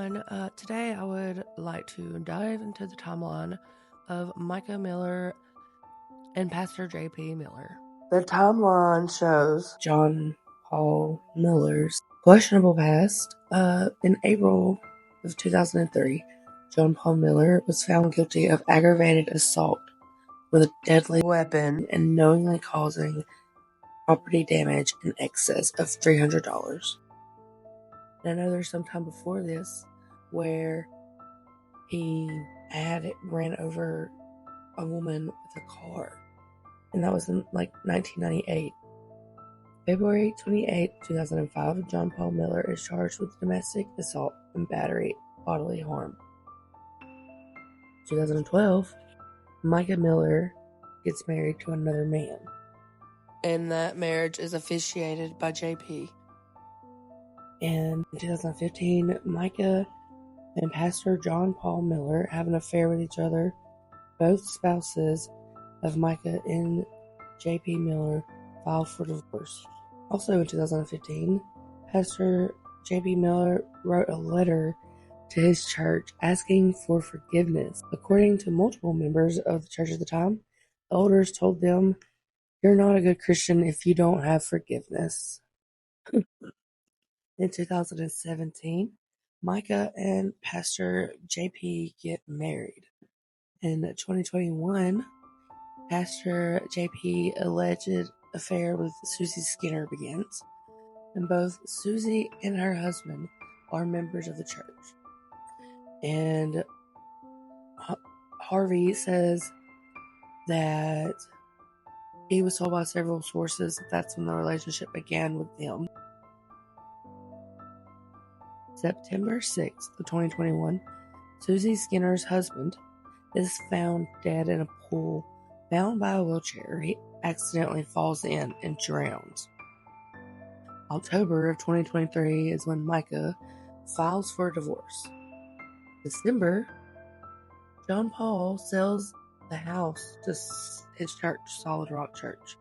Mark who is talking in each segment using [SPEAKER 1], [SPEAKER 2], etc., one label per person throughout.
[SPEAKER 1] everyone. Today I would like to dive into the timeline of Mica Miller and Pastor J.P. Miller. The timeline shows John Paul Miller's questionable past. In April of 2003, John Paul Miller was found guilty of aggravated assault with a deadly weapon and knowingly causing property damage in excess of $300. And I know there's some time before this where he had ran over a woman with a car. And that was in 1998. February 28, 2005, John Paul Miller is charged with domestic assault and battery bodily harm. 2012, Mica Miller gets married to another man. And that marriage is officiated by JP. And in 2015, Mica and Pastor John Paul Miller have an affair with each other. Both spouses of Mica and J.P. Miller filed for divorce. Also in 2015, Pastor J.P. Miller wrote a letter to his church asking for forgiveness. According to multiple members of the church at the time, elders told them, "You're not a good Christian if you don't have forgiveness." In 2017, Mica and Pastor JP get married. In 2021, Pastor JP alleged affair with Susie Skinner begins, and both Susie and her husband are members of the church. And Harvey says that he was told by several sources that that's when the relationship began with them. September 6th of 2021, Susie Skinner's husband is found dead in a pool, bound by a wheelchair. He accidentally falls in and drowns. October of 2023 is when Mica files for divorce. December, John Paul sells the house to his church, Solid Rock Church.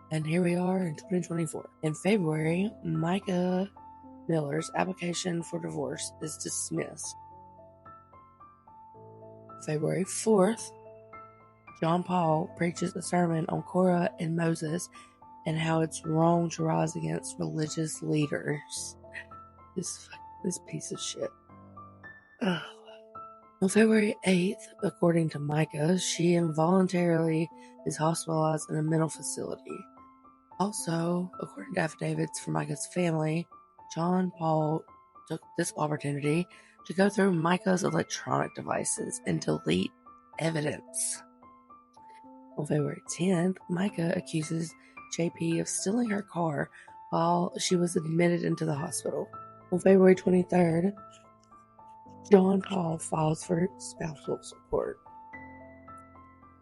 [SPEAKER 1] And here we are in 2024. In February, Mica Miller's application for divorce is dismissed. February 4th, John Paul preaches a sermon on Korah and Moses and how it's wrong to rise against religious leaders. This piece of shit. Ugh. On February 8th, according to Mica, she involuntarily is hospitalized in a mental facility. Also, according to affidavits from Mica's family, John Paul took this opportunity to go through Mica's electronic devices and delete evidence. On February 10th, Mica accuses JP of stealing her car while she was admitted into the hospital. On February 23rd, John Paul files for spousal support.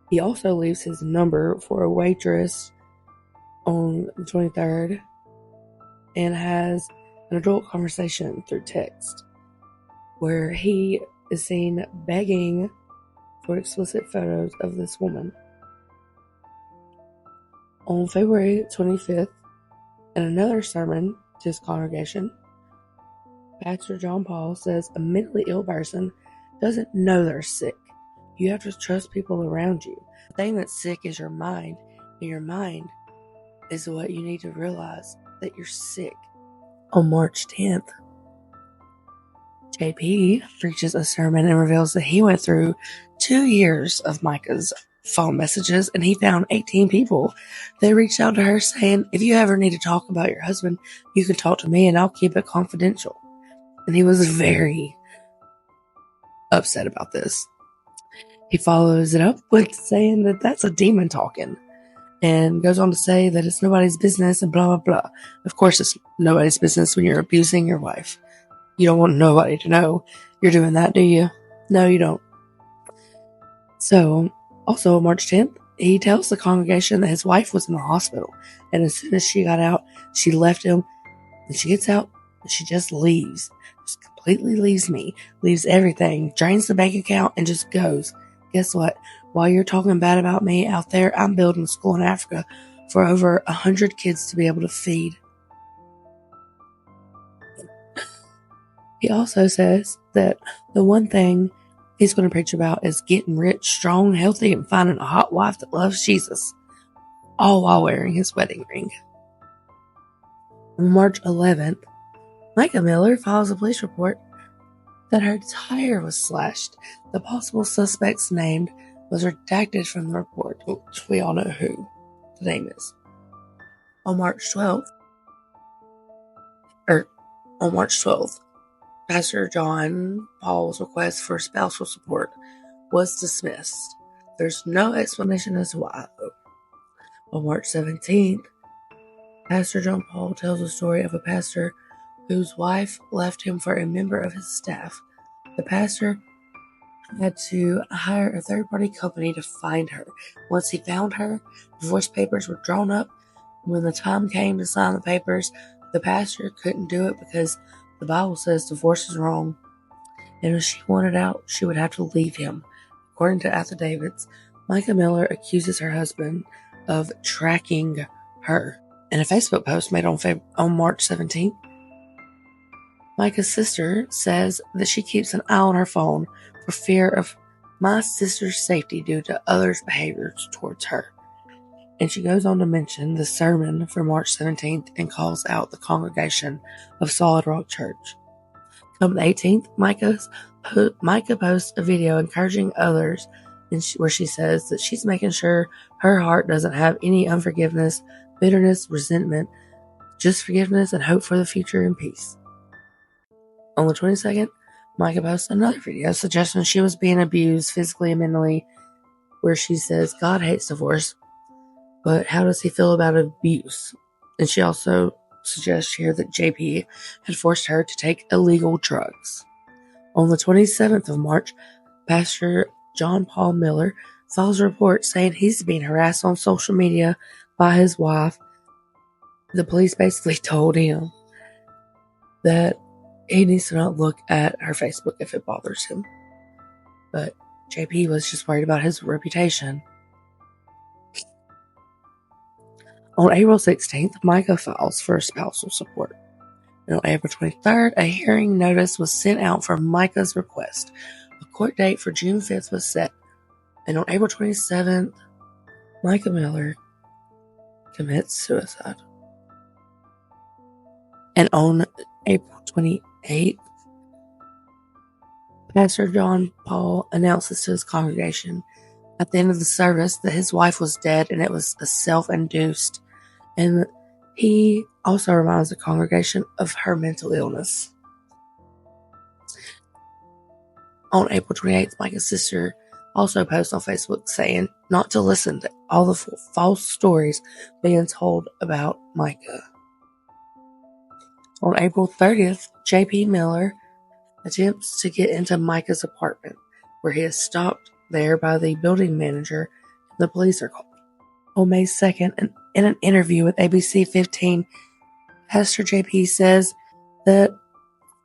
[SPEAKER 1] He also leaves his number for a waitress on the 23rd and has an adult conversation through text where he is seen begging for explicit photos of this woman. On February 25th, in another sermon to his congregation, Pastor John Paul says a mentally ill person doesn't know they're sick. You have to trust people around you. The thing that's sick is your mind, and your mind is what you need to realize that you're sick. On March 10th, JP preaches a sermon and reveals that he went through 2 years of Mica's phone messages and he found 18 people that reached out to her saying, "If you ever need to talk about your husband, you can talk to me and I'll keep it confidential." And he was very upset about this. He follows it up with saying that that's a demon talking and goes on to say that it's nobody's business and blah, blah, blah. Of course, it's nobody's business when you're abusing your wife. You don't want nobody to know you're doing that, do you? No, you don't. So, also on March 10th, he tells the congregation that his wife was in the hospital. And as soon as she got out, she left him. And she gets out and she just leaves. Just completely leaves me. Leaves everything. Drains the bank account and just goes. Guess what? While you're talking bad about me out there, I'm building a school in Africa for over 100 kids to be able to feed. He also says that the one thing he's going to preach about is getting rich, strong, healthy, and finding a hot wife that loves Jesus, all while wearing his wedding ring. On March 11th, Mica Miller files a police report that her tire was slashed. The possible suspect's name was redacted from the report, which we all know who the name is. On March 12th, Pastor John Paul's request for spousal support was dismissed. There's no explanation as to why. On March 17th, Pastor John Paul tells the story of a pastor whose wife left him for a member of his staff. The pastor had to hire a third-party company to find her. Once he found her, divorce papers were drawn up. When the time came to sign the papers, the pastor couldn't do it because the Bible says divorce is wrong. And if she wanted out, she would have to leave him. According to affidavits, Mica Miller accuses her husband of tracking her. In a Facebook post made on March 17th, Mica's sister says that she keeps an eye on her phone for fear of my sister's safety due to others' behaviors towards her. And she goes on to mention the sermon for March 17th and calls out the congregation of Solid Rock Church. On the 18th, Mica posts a video encouraging others where she says that she's making sure her heart doesn't have any unforgiveness, bitterness, resentment, just forgiveness and hope for the future and peace. On the 22nd, Mica posts another video suggesting she was being abused physically and mentally, where she says God hates divorce, but how does he feel about abuse? And she also suggests here that JP had forced her to take illegal drugs. On the 27th of March, Pastor John Paul Miller files a report saying he's being harassed on social media by his wife. The police basically told him that he needs to not look at her Facebook if it bothers him. But JP was just worried about his reputation. On April 16th, Mica files for spousal support. And on April 23rd, a hearing notice was sent out for Mica's request. A court date for June 5th was set. And on April 27th, Mica Miller commits suicide. And on April 28th, Pastor John Paul announces to his congregation at the end of the service that his wife was dead and it was a self-induced. And he also reminds the congregation of her mental illness. On April 28th, Mica's sister also posts on Facebook saying not to listen to all the false stories being told about Mica. On April 30th, JP Miller attempts to get into Mica's apartment, where he is stopped there by the building manager and the police are called. On May 2nd, in an interview with ABC 15, Pastor JP says that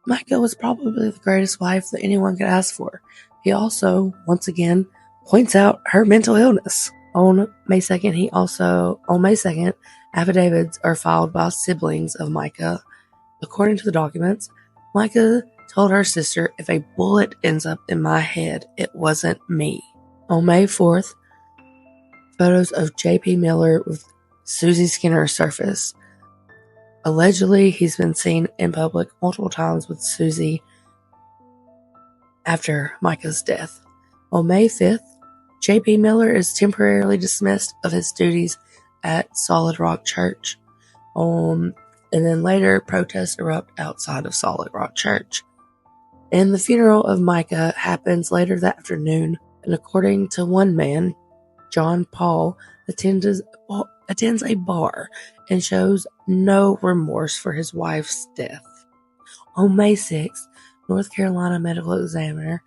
[SPEAKER 1] Mica was probably the greatest wife that anyone could ask for. He also, once again, points out her mental illness. On May 2nd, affidavits are filed by siblings of Mica. According to the documents, Mica told her sister, if a bullet ends up in my head, it wasn't me. On May 4th, photos of JP Miller with Susie Skinner surface. Allegedly, he's been seen in public multiple times with Susie after Mica's death. On May 5th, JP Miller is temporarily dismissed of his duties at Solid Rock Church. And then later, protests erupt outside of Solid Rock Church. And the funeral of Mica happens later that afternoon, and according to one man, John Paul attends a bar and shows no remorse for his wife's death. On May 6th, North Carolina medical examiner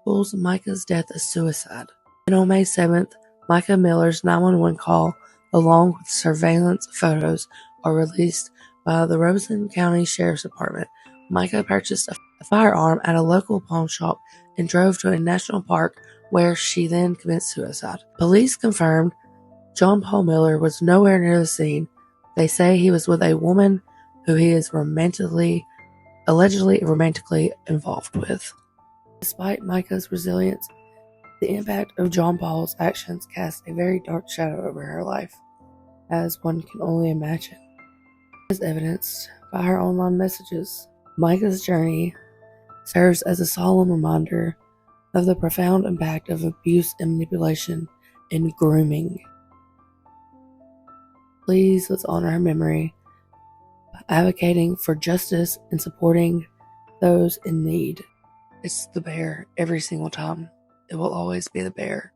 [SPEAKER 1] rules Mica's death a suicide. And on May 7th, Mica Miller's 911 call, along with surveillance photos, are released by the Robeson County Sheriff's Department. Mica purchased a firearm at a local pawn shop and drove to a national park where she then commits suicide. Police confirmed John Paul Miller was nowhere near the scene. They say he was with a woman who he is romantically allegedly romantically involved with. Despite Mica's resilience, the impact of John Paul's actions cast a very dark shadow over her life, as one can only imagine. As evidenced by her online messages, Mica's journey serves as a solemn reminder of the profound impact of abuse and manipulation and grooming. Please, let's honor her memory by advocating for justice and supporting those in need. It's the bear every single time. It will always be the bear.